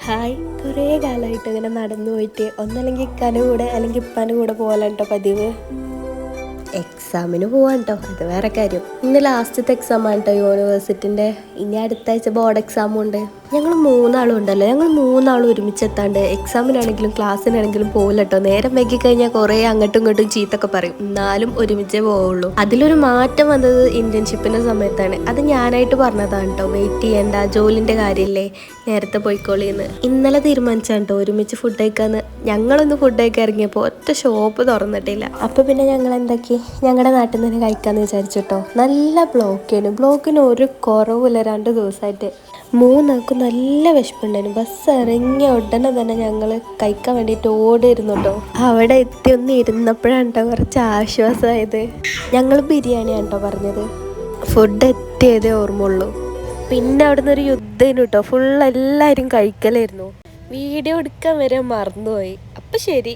Hi, കുറേ കാലമായിട്ട് ഇങ്ങനെ നടന്നു പോയിട്ട് ഒന്നല്ലെങ്കിൽ ഇക്കാൻ്റെ കൂടെ അല്ലെങ്കിൽ ഇപ്പാൻ്റെ കൂടെ പോകലാട്ടോ പതിവ്. എക്സാമിന് പോവാൻ കേട്ടോ, അത് വേറെ കാര്യം. ഇന്ന് ലാസ്റ്റത്തെ എക്സാമാണ് കേട്ടോ യൂണിവേഴ്സിറ്റിൻ്റെ. ഇനി അടുത്ത ആഴ്ച ബോർഡ് എക്സാമും ഉണ്ട്. ഞങ്ങൾ മൂന്നാളും ഉണ്ടല്ലോ, ഞങ്ങൾ മൂന്നാളും ഒരുമിച്ചെത്താണ്ട് എക്സാമിനാണെങ്കിലും ക്ലാസ്സിനാണെങ്കിലും പോകില്ല കേട്ടോ. നേരം വൈകി കഴിഞ്ഞാൽ കുറേ അങ്ങോട്ടും ഇങ്ങോട്ടും ചീത്തൊക്കെ പറയും, എന്നാലും ഒരുമിച്ചേ പോവുള്ളൂ. അതിലൊരു മാറ്റം വന്നത് ഇന്റേൺഷിപ്പിൻ്റെ സമയത്താണ്. അത് ഞാനായിട്ട് പറഞ്ഞതാണ് കേട്ടോ, വെയിറ്റ് ചെയ്യണ്ട, ജോലിൻ്റെ കാര്യമില്ലേ, നേരത്തെ പോയിക്കോളിന്ന്. ഇന്നലെ തീരുമാനിച്ചാണ് കേട്ടോ ഒരുമിച്ച് ഫുഡ് കഴിക്കാന്ന്. ഞങ്ങളൊന്ന് ഫുഡ് കഴിക്കാൻ ഇറങ്ങിയപ്പോൾ ഒറ്റ ഷോപ്പ് തുറന്നിട്ടില്ല. അപ്പോൾ പിന്നെ ഞങ്ങൾ എന്താക്കി, ഞങ്ങളുടെ നാട്ടിൽ നിന്ന് തന്നെ കഴിക്കാമെന്ന് വിചാരിച്ചു കേട്ടോ. നല്ല ബ്ലോക്കിന് ഒരു കുറവില്ല. 2 ദിവസമായിട്ട് മൂന്നാൾക്കും നല്ല വിശപ്പുണ്ടായിരുന്നു. ബസ് ഇറങ്ങിയ ഉടനെ തന്നെ ഞങ്ങൾ കഴിക്കാൻ വേണ്ടിയിട്ട് ഓടിയിരുന്നു കേട്ടോ. അവിടെ എത്തി ഒന്ന് ഇരുന്നപ്പോഴാണ് കേട്ടോ കുറച്ച് ആശ്വാസമായത്. ഞങ്ങൾ ബിരിയാണിയാണ് കേട്ടോ പറഞ്ഞത്. ഫുഡ് എത്തിയതേ ഓർമ്മയുള്ളൂ. പിന്നെ അവിടുന്ന് ഒരു യുദ്ധം കേട്ടോ. ഫുൾ എല്ലാവരും കഴിക്കലായിരുന്നു. വീഡിയോ എടുക്കാൻ വരെ മറന്നുപോയി. അപ്പം ശരി.